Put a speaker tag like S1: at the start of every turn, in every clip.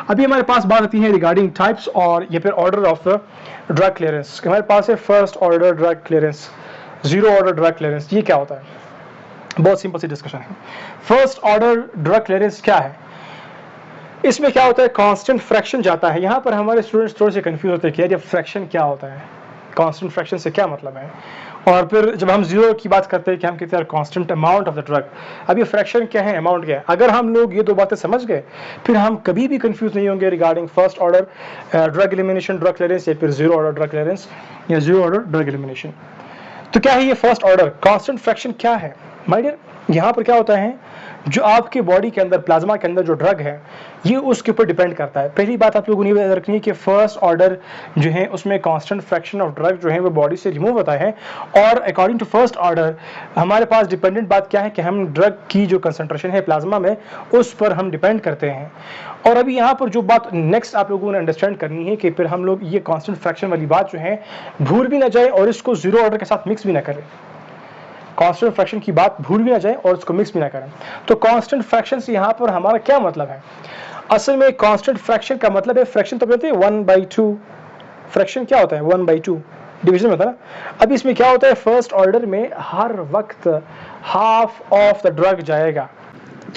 S1: अभी हमारे पास बात आती है रिगार्डिंग टाइप्स और ये फिर order of the drug clearance. हमारे पास है first order drug clearance, zero order drug clearance. ये क्या होता है? बहुत सिंपल सी डिस्कशन है। फर्स्ट ऑर्डर ड्रग क्लियरेंस क्या है? इसमें क्या होता है, कांस्टेंट फ्रैक्शन जाता है। यहाँ पर हमारे स्टूडेंट्स थोड़े से कंफ्यूज होते हैं कि यार फ्रैक्शन क्या होता है, कांस्टेंट फ्रैक्शन से क्या मतलब है। और फिर जब हम जीरो की बात करते हैं कि हम कहते हैं constant amount of the drug, अब ये फ्रैक्शन क्या है, अमाउंट क्या है। अगर हम लोग ये दो बातें समझ गए फिर हम कभी भी कंफ्यूज नहीं होंगे regarding first order drug elimination drug clearance या फिर जीरो ऑर्डर ड्रग क्लियरेंस या जीरो ऑर्डर ड्रग एलिमिनेशन। तो क्या है ये फर्स्ट ऑर्डर कांस्टेंट फ्रैक्शन क्या है माय डियर? यहाँ पर क्या होता है, जो आपके बॉडी के अंदर प्लाज्मा के अंदर जो ड्रग है ये उसके ऊपर डिपेंड करता है। पहली बात आप लोगों ने याद रखनी है कि फर्स्ट ऑर्डर जो है उसमें कांस्टेंट फ्रैक्शन ऑफ ड्रग जो है वो बॉडी से रिमूव होता है। और अकॉर्डिंग टू फर्स्ट ऑर्डर हमारे पास डिपेंडेंट बात क्या है कि हम ड्रग की जो कंसंट्रेशन है प्लाज्मा में उस पर हम डिपेंड करते हैं। और अभी यहाँ पर जो बात नेक्स्ट आप लोगों ने अंडरस्टैंड करनी है कि फिर हम लोग ये कांस्टेंट फ्रैक्शन वाली बात जो है भूल भी ना जाए और इसको जीरो ऑर्डर के साथ मिक्स भी ना करें। कांस्टेंट फ्रैक्शन की बात भूल भी ना जाए और उसको मिक्स भी ना करें। तो कांस्टेंट फ्रैक्शन से यहाँ पर हमारा क्या मतलब है? असल में कांस्टेंट फ्रैक्शन का मतलब है, फ्रैक्शन तो कहते हैं 1/2। फ्रैक्शन क्या होता है? 1/2 डिवीजन होता है ना। अब इसमें क्या होता है, फर्स्ट ऑर्डर में हर वक्त हाफ ऑफ द ड्रग जाएगा।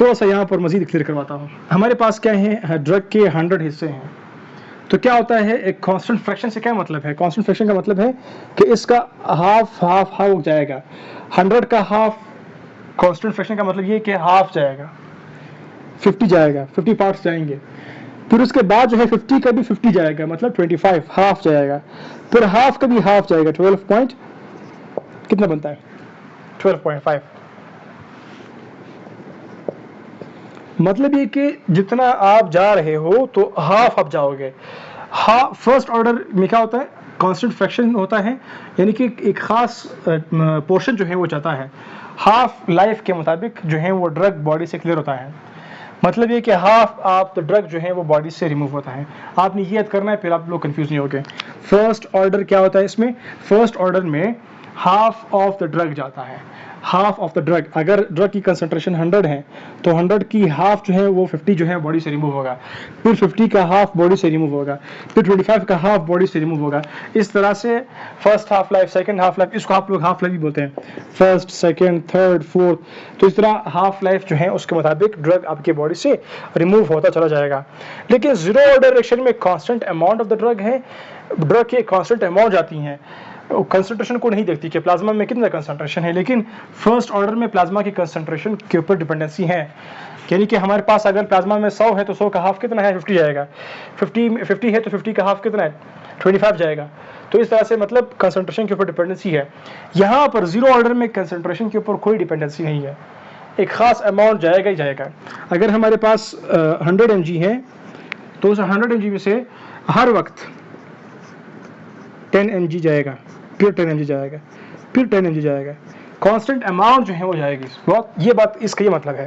S1: थोड़ा सा यहाँ पर मजीद क्लियर करवाता हूँ। हमारे पास क्या है, ड्रग के 100 हिस्से हैं। तो क्या होता है, एक कांस्टेंट फ्रैक्शन से क्या मतलब है? कांस्टेंट फ्रैक्शन का मतलब है कि इसका हाफ हाफ हाफ जाएगा। 100 का हाफ कांस्टेंट फ्रैक्शन का मतलब ये कि हाफ जाएगा, 50 जाएगा, 50 पार्ट्स जाएंगे। फिर उसके बाद जो है 50 का भी 50 जाएगा, मतलब 25 हाफ जाएगा। फिर हाफ का भी हाफ जाएगा, 12 पॉइंट कितना बनता है, 12.5। मतलब ये कि जितना आप जा रहे हो तो हाफ आप जाओगे। फर्स्ट ऑर्डर में क्या होता है, कांस्टेंट फ्रैक्शन होता है, यानी कि एक खास पोर्शन जो है वो जाता है। हाफ लाइफ के मुताबिक जो है वो ड्रग बॉडी से क्लियर होता है। मतलब ये कि हाफ आप तो ड्रग जो है वो बॉडी से रिमूव होता है। आपने ये याद करना है, फिर आप लोग कंफ्यूज नहीं होगे। फर्स्ट ऑर्डर क्या होता है इसमें, फर्स्ट ऑर्डर में हाफ ऑफ द ड्रग जाता है। हाफ ऑफ द ड्रग, अगर ड्रग की कंसंट्रेशन 100 है तो 100 की हाफ जो है वो 50 जो है बॉडी से रिमूव होगा। फिर 50 का हाफ बॉडी से रिमूव होगा। फिर 25 का हाफ बॉडी से रिमूव होगा। इस तरह से first half life, second half life, इसको आप लोग हाफ लाइफ भी बोलते हैं, फर्स्ट, सेकंड, थर्ड, फोर्थ। तो इस तरह हाफ लाइफ जो है उसके मुताबिक ड्रग आपके बॉडी से रिमूव होता चला जाएगा। लेकिन जीरो ऑर्डर रिएक्शन में constant amount of the drug है, ड्रग की कांस्टेंट अमाउंट जाती हैं, कंसंट्रेशन को नहीं देखती कि प्लाज्मा में कितना कंसंट्रेशन है। लेकिन फर्स्ट ऑर्डर में प्लाज्मा की कंसंट्रेशन के ऊपर डिपेंडेंसी है। यानी कि हमारे पास अगर प्लाज्मा में 100 है तो 100 का हाफ कितना है, 50 जाएगा। 50 है तो 50 का हाफ कितना है, 25 जाएगा। तो इस तरह से मतलब कंसंट्रेशन के ऊपर डिपेंडेंसी है। यहाँ पर जीरो ऑर्डर में कंसंट्रेशन के ऊपर कोई डिपेंडेंसी नहीं है, एक खास अमाउंट जाएगा ही जाएगा। अगर हमारे पास 100 mg है तो उस 100 mg में से हर वक्त 10 mg जाएगा, फिर 10 mg जाएगा, फिर 10 mg जाएगा। कांस्टेंट अमाउंट जो है वो जाएगी। ये बात इसका ये मतलब है।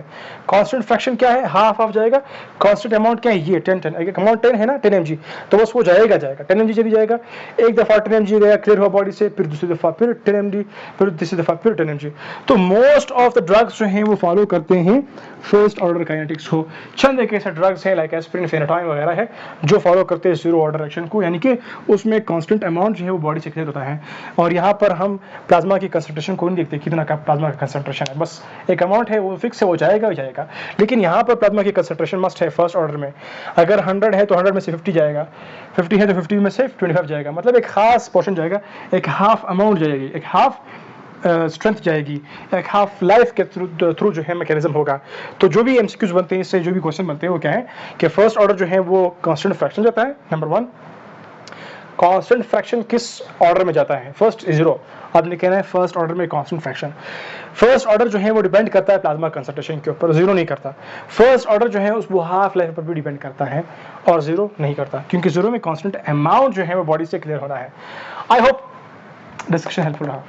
S1: कांस्टेंट फ्रैक्शन क्या है, हाफ हाफ जाएगा। कांस्टेंट अमाउंट क्या है, ये 10 अमाउंट 10 है ना, 10 mg, तो बस वो जाएगा 10 mg चली जाएगा। एक दफ़ा 10 mg गया, क्लियर हुआ बॉडी से, फिर दूसरी दफ़ा फिर 10 mg, फिर तीसरी दफ़ा फिर 10 mg। तो मोस्ट ऑफ द ड्रग्स जो हैं वो फॉलो करते हैं फर्स्ट ऑर्डर काइनेटिक्स को। चंद एक ऐसे ड्रग्स हैं लाइक एस्पिरिन, फेनाटोइन वगैरह है जो फॉलो करते हैं जीरो ऑर्डर एक्शन को, यानी कि उसमें कांस्टेंट अमाउंट जो है वो बॉडी से क्लियर होता है। और यहाँ पर हम प्लाज्मा की कंसंट्रेशन को नहीं देखते कितना का प्लाज्मा का कंसंट्रेशन है, बस एक अमाउंट है वो फिक्स है, वो जाएगा ही जाएगा। लेकिन यहाँ पर प्लाज्मा की कंसंट्रेशन मस्ट है फर्स्ट ऑर्डर में। अगर 100 है तो 100 में से 50 जाएगा, 50 है तो 50 में से 25 जाएगा, मतलब एक खास पोर्शन जाएगा, एक हाफ अमाउंट जाएगी, एक हाफ स्ट्रेंथ जाएगी, एक हाफ लाइफ के थ्रू जो है मैकेनिज्म होगा। तो जो भी एमसीक्यूज बनते हैं, इससे जो भी क्वेश्चन बनते हैं वो क्या है कि फर्स्ट ऑर्डर जो है वो कांस्टेंट फ्रैक्शन जाता है। नंबर 1, कांस्टेंट फ्रैक्शन किस ऑर्डर में जाता है, फर्स्ट जीरो। आपने कहना है फर्स्ट ऑर्डर में कांस्टेंट फ्रैक्शन। फर्स्ट ऑर्डर जो है वो डिपेंड करता है प्लाज्मा कंसंट्रेशन के ऊपर, जीरो नहीं करता। फर्स्ट ऑर्डर जो है वो हाफ लाइफ पर भी डिपेंड करता है और जीरो नहीं करता, क्योंकि जीरो में कांस्टेंट अमाउंट जो है वो बॉडी से क्लियर होना है। आई होप डिस्कशन हेल्पफुल रहा।